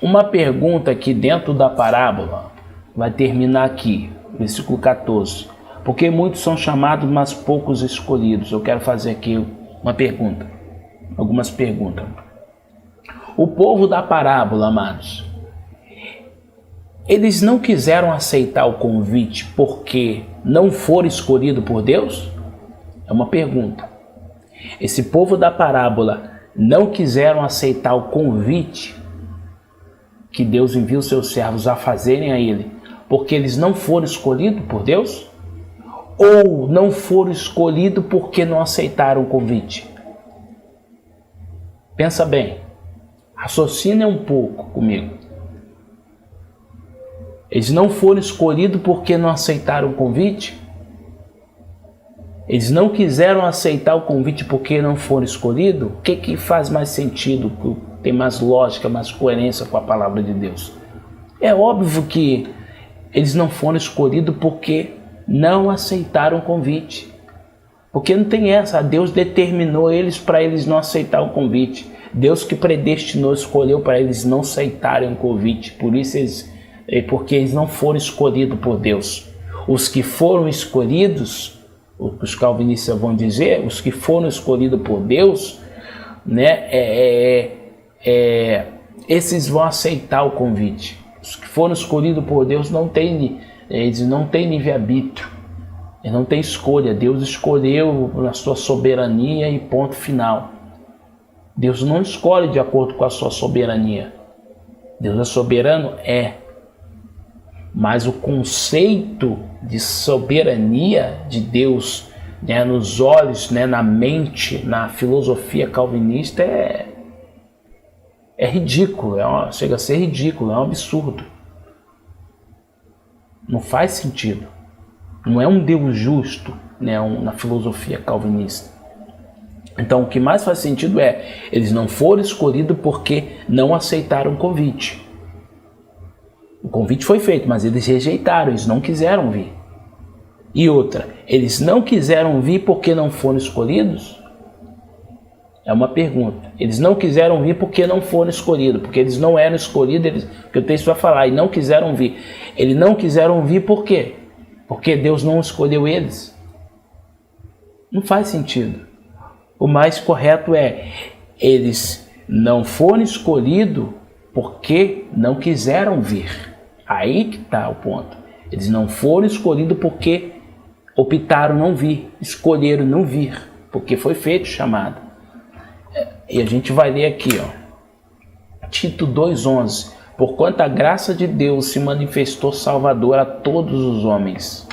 Uma pergunta aqui dentro da parábola, vai terminar aqui, versículo 14. Porque muitos são chamados, mas poucos escolhidos. Eu quero fazer aqui uma pergunta, algumas perguntas. O povo da parábola, amados, eles não quiseram aceitar o convite porque não foram escolhidos por Deus? É uma pergunta. Esse povo da parábola não quiseram aceitar o convite que Deus envia os seus servos a fazerem a ele, porque eles não foram escolhidos por Deus? Ou não foram escolhidos porque não aceitaram o convite? Pensa bem, raciocine um pouco comigo. Eles não foram escolhidos porque não aceitaram o convite? Eles não quiseram aceitar o convite porque não foram escolhidos? O que faz mais sentido, tem mais lógica, mais coerência com a palavra de Deus? É óbvio que eles não foram escolhidos porque não aceitaram o convite. Porque não tem essa, Deus determinou eles para eles não aceitar o convite. Deus que predestinou, escolheu para eles não aceitarem o convite. Por isso porque eles não foram escolhidos por Deus. Os que foram escolhidos, os calvinistas vão dizer, os que foram escolhidos por Deus, né, esses vão aceitar o convite. Os que foram escolhidos por Deus eles não têm livre-arbítrio, eles não têm escolha. Deus escolheu na sua soberania e ponto final. Deus não escolhe de acordo com a sua soberania. Deus é soberano? Mas o conceito de soberania de Deus, né, nos olhos, né, na mente, na filosofia calvinista é ridículo, chega a ser ridículo, é um absurdo. Não faz sentido. Não é um Deus justo, né, na filosofia calvinista. Então o que mais faz sentido eles não foram escolhidos porque não aceitaram o convite. O convite foi feito, mas eles rejeitaram, eles não quiseram vir. E outra, eles não quiseram vir porque não foram escolhidos? É uma pergunta. Eles não quiseram vir porque não foram escolhidos, porque eles não eram escolhidos, porque o texto vai falar, e não quiseram vir. Eles não quiseram vir por quê? Porque Deus não escolheu eles? Não faz sentido. O mais correto eles não foram escolhidos porque não quiseram vir. Aí que está o ponto. Eles não foram escolhidos porque optaram não vir, escolheram não vir, porque foi feito o chamado. E a gente vai ler aqui, Tito 2,11. Porquanto a graça de Deus se manifestou salvadora a todos os homens.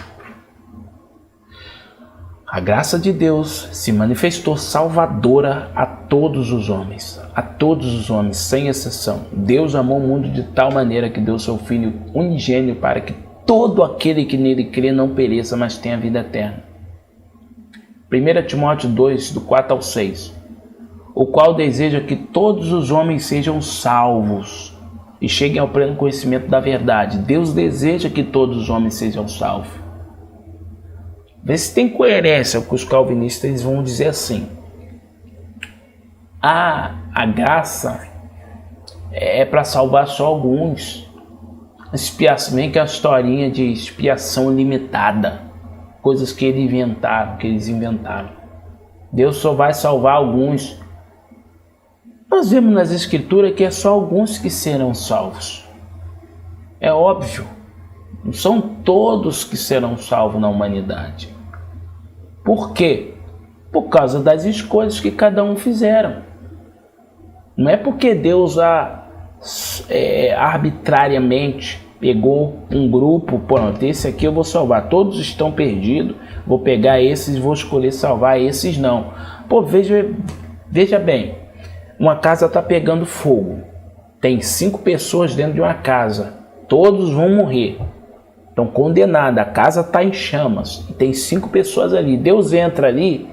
A graça de Deus se manifestou salvadora a todos os homens, sem exceção. Deus amou o mundo de tal maneira que deu seu Filho unigênito para que todo aquele que nele crê não pereça, mas tenha vida eterna. 1 Timóteo 2, do 4 ao 6. O qual deseja que todos os homens sejam salvos e cheguem ao pleno conhecimento da verdade. Deus deseja que todos os homens sejam salvos. Vê se tem coerência com os calvinistas. Eles vão dizer assim: a graça é para salvar só alguns. Expiação, que é a historinha de expiação limitada, coisas que eles inventaram. Deus só vai salvar alguns. Nós vemos nas escrituras que é só alguns que serão salvos. É óbvio, não são todos que serão salvos na humanidade. Por quê? Por causa das escolhas que cada um fizeram. Não é porque Deus arbitrariamente pegou um grupo, pronto, esse aqui eu vou salvar, todos estão perdidos, vou pegar esses e vou escolher salvar, esses não. Veja bem, uma casa está pegando fogo, tem 5 pessoas dentro de uma casa, todos vão morrer, estão condenados, a casa está em chamas, e tem 5 pessoas ali. Deus entra ali,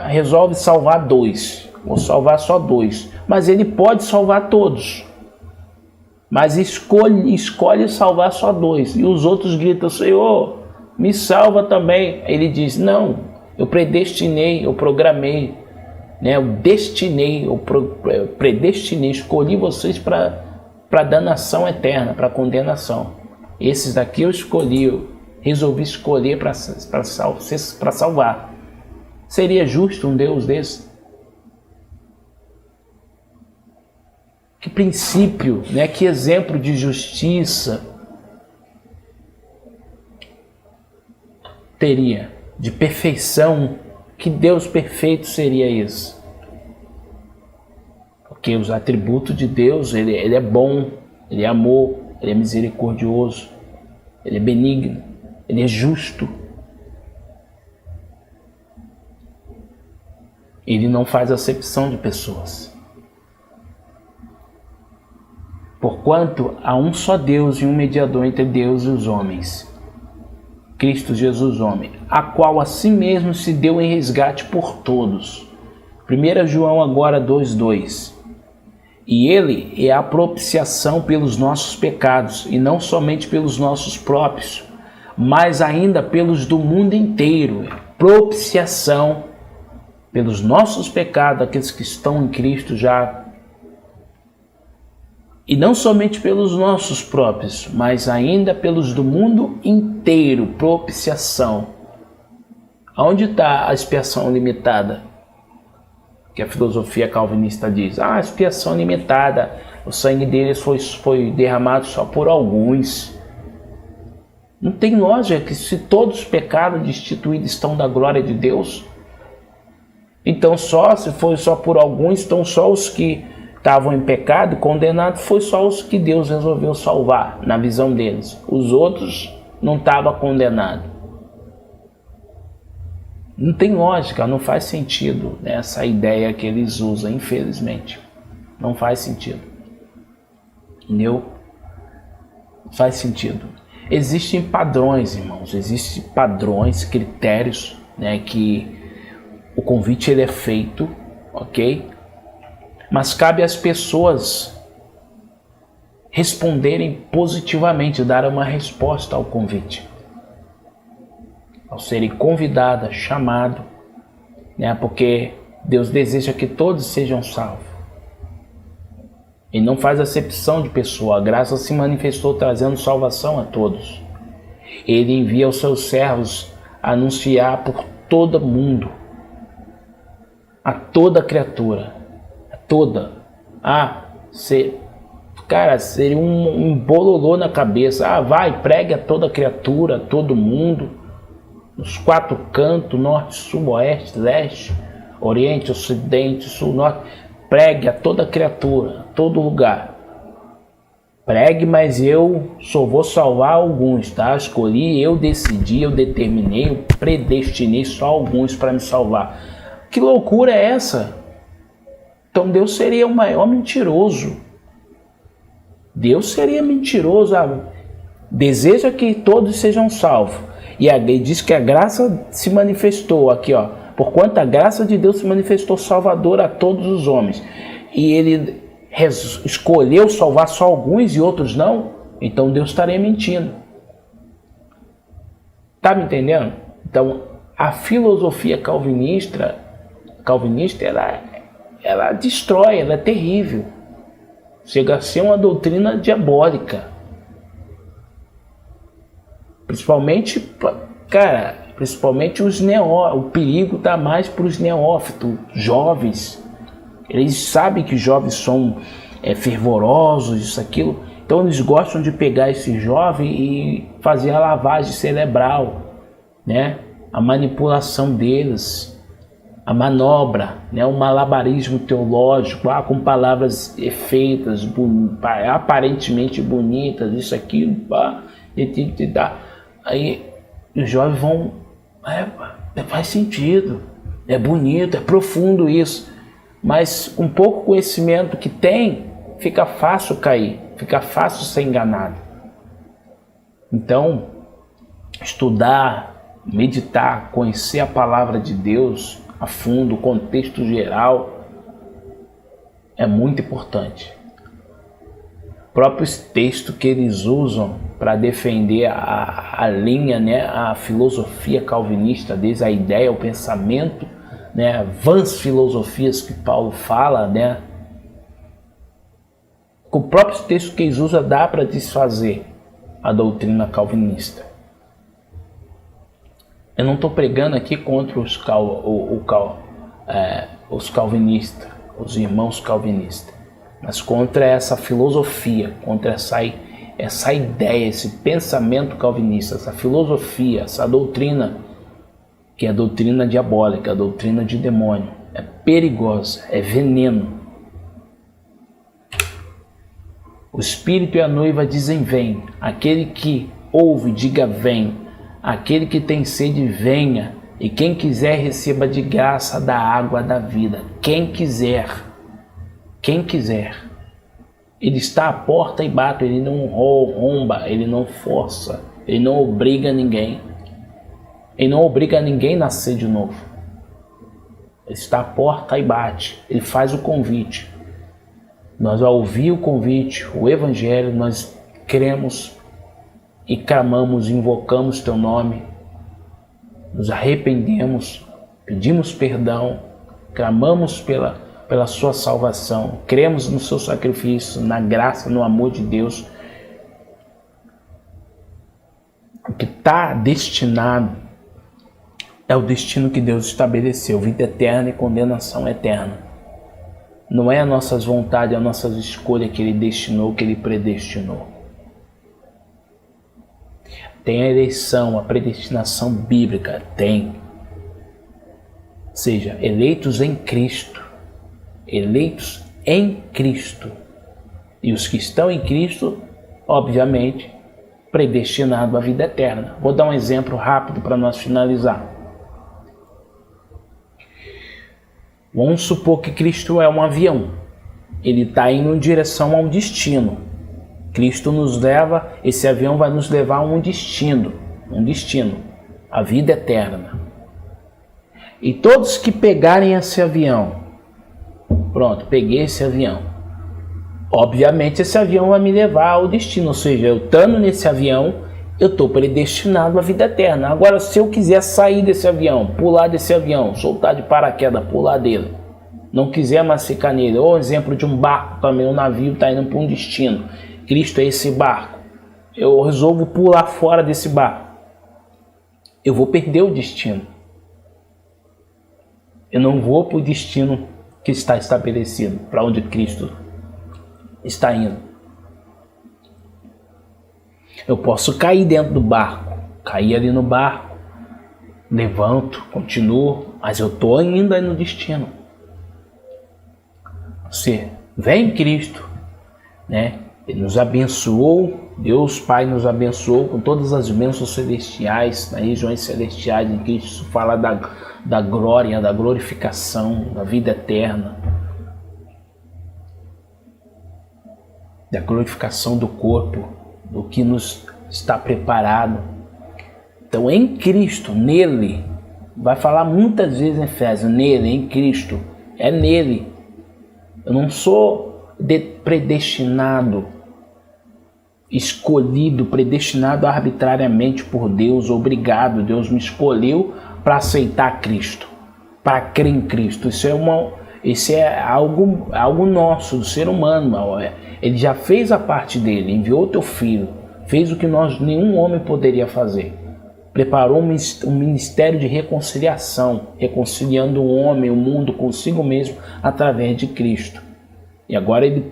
resolve salvar 2, vou salvar só 2, mas ele pode salvar todos, mas escolhe salvar só 2, e os outros gritam: Senhor, me salva também. Ele diz: não, eu predestinei, eu programei, né? Eu predestinei, escolhi vocês para para danação eterna, para condenação. Esses daqui eu resolvi escolher para salvar. Seria justo um Deus desse? Que princípio, né? Que exemplo de justiça teria, de perfeição? Que Deus perfeito seria esse? Porque os atributos de Deus, ele é bom, ele é amor, ele é misericordioso, ele é benigno, ele é justo. Ele não faz acepção de pessoas. Porquanto há um só Deus e um mediador entre Deus e os homens, Cristo Jesus homem, a qual a si mesmo se deu em resgate por todos. 1 João agora 2:2. E ele é a propiciação pelos nossos pecados, e não somente pelos nossos próprios, mas ainda pelos do mundo inteiro. Propiciação pelos nossos pecados, aqueles que estão em Cristo já. E não somente pelos nossos próprios, mas ainda pelos do mundo inteiro. Propiciação. Aonde está a expiação limitada? Que a filosofia calvinista diz, a expiação limitada, o sangue deles foi derramado só por alguns. Não tem lógica que se todos os pecados destituídos estão da glória de Deus, então se foi só por alguns, então só os que estavam em pecado, condenados, foi só os que Deus resolveu salvar, na visão deles. Os outros não estavam condenados. Não tem lógica, não faz sentido, né, essa ideia que eles usam, infelizmente. Não faz sentido. Entendeu? Não faz sentido. Existem padrões, irmãos, existem padrões, critérios, né, que o convite ele é feito, ok? Mas cabe às pessoas responderem positivamente, dar uma resposta ao convite. Ao serem convidadas, chamado, né? Porque Deus deseja que todos sejam salvos. Ele não faz acepção de pessoa. A graça se manifestou trazendo salvação a todos. Ele envia os seus servos a anunciar por todo mundo, a toda criatura, a toda. Cara, seria um bololô na cabeça. Vai, pregue a toda criatura, a todo mundo. Nos 4 cantos, norte, sul, oeste, leste, oriente, ocidente, sul, norte. Pregue a toda criatura, a todo lugar. Pregue, mas eu só vou salvar alguns, tá? Escolhi, eu decidi, eu determinei, eu predestinei só alguns para me salvar. Que loucura é essa? Então Deus seria o maior mentiroso. Deus seria mentiroso. Deseja que todos sejam salvos. E ele diz que a graça se manifestou aqui, ó. Porquanto a graça de Deus se manifestou salvadora a todos os homens. E ele escolheu salvar só alguns e outros não. Então Deus estaria mentindo. Tá me entendendo? Então a filosofia calvinista ela destrói, ela é terrível. Chega a ser uma doutrina diabólica. Principalmente, os o perigo está mais para os neófitos, jovens. Eles sabem que jovens são fervorosos, isso, aquilo. Então eles gostam de pegar esse jovem e fazer a lavagem cerebral, né? A manipulação deles, a manobra, né? O malabarismo teológico, com palavras feitas, aparentemente bonitas, isso, aquilo, Aí os jovens vão, faz sentido, é bonito, é profundo isso, mas com pouco conhecimento que tem, fica fácil cair, fica fácil ser enganado. Então, estudar, meditar, conhecer a palavra de Deus a fundo, o contexto geral, é muito importante. Próprios textos que eles usam para defender a linha, né, a filosofia calvinista deles, a ideia, o pensamento, né, vãs filosofias que Paulo fala, né, o próprio texto que eles usam dá para desfazer a doutrina calvinista. Eu não estou pregando aqui contra os calvinistas, os irmãos calvinistas, mas contra essa filosofia, contra essa ideia, esse pensamento calvinista, essa filosofia, essa doutrina, que é a doutrina diabólica, a doutrina de demônio. É perigosa, é veneno. O Espírito e a noiva dizem vem. Aquele que ouve, diga vem. Aquele que tem sede, venha. E quem quiser, receba de graça da água da vida. Quem quiser. Quem quiser. Ele está à porta e bate. Ele não romba, ele não força. Ele não obriga ninguém. Ele não obriga ninguém a nascer de novo. Ele está à porta e bate. Ele faz o convite. Nós, ao ouvir o convite, o Evangelho, nós cremos e clamamos, invocamos Teu nome, nos arrependemos, pedimos perdão, clamamos pela Sua salvação, cremos no Seu sacrifício, na graça, no amor de Deus. O que está destinado é o destino que Deus estabeleceu, vida eterna e condenação eterna. Não é as nossas vontades, é as nossas escolhas que Ele destinou, que Ele predestinou. Tem a eleição, a predestinação bíblica, tem. Ou seja, eleitos em Cristo. Eleitos em Cristo. E os que estão em Cristo, obviamente, predestinados à vida eterna. Vou dar um exemplo rápido para nós finalizar. Vamos supor que Cristo é um avião. Ele está indo em direção a um destino. Cristo nos leva, esse avião vai nos levar a um destino, a vida eterna. E todos que pegarem esse avião, pronto, peguei esse avião. Obviamente esse avião vai me levar ao destino, ou seja, eu estando nesse avião, eu estou predestinado à vida eterna. Agora, se eu quiser sair desse avião, pular desse avião, soltar de paraquedas, pular dele, não quiser mais ficar nele, ou exemplo de um barco também, um navio está indo para um destino, Cristo é esse barco, eu resolvo pular fora desse barco, eu vou perder o destino. Eu não vou para o destino que está estabelecido, para onde Cristo está indo. Eu posso cair dentro do barco, cair ali no barco, levanto, continuo, mas eu estou ainda no destino. Você vem em Cristo, né? Ele nos abençoou, Deus Pai nos abençoou com todas as bênçãos celestiais, nas regiões celestiais em Cristo. Isso fala da glória, da glorificação, da vida eterna, da glorificação do corpo, do que nos está preparado. Então, em Cristo, nele, vai falar muitas vezes em Efésios, nele, em Cristo, é nele. Eu não sou predestinado, escolhido, predestinado arbitrariamente por Deus, obrigado. Deus me escolheu para aceitar Cristo, para crer em Cristo. Isso é algo nosso, do ser humano. Ele já fez a parte dele, enviou o teu filho, fez o que nenhum homem poderia fazer. Preparou um ministério de reconciliação, reconciliando o homem, o mundo consigo mesmo através de Cristo. E agora ele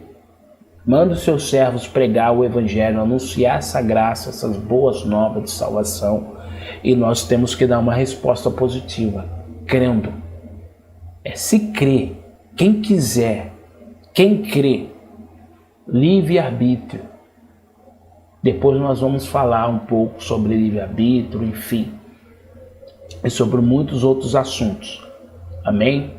manda os seus servos pregar o Evangelho, anunciar essa graça, essas boas novas de salvação. E nós temos que dar uma resposta positiva, crendo. Se crer, quem quiser, quem crê, livre-arbítrio. Depois nós vamos falar um pouco sobre livre-arbítrio, enfim, e sobre muitos outros assuntos. Amém?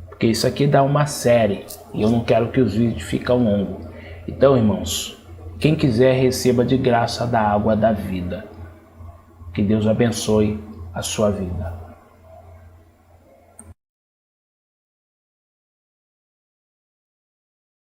Porque isso aqui dá uma série e eu não quero que os vídeos fiquem longos. Então, irmãos, quem quiser receba de graça da água da vida. Que Deus abençoe a sua vida.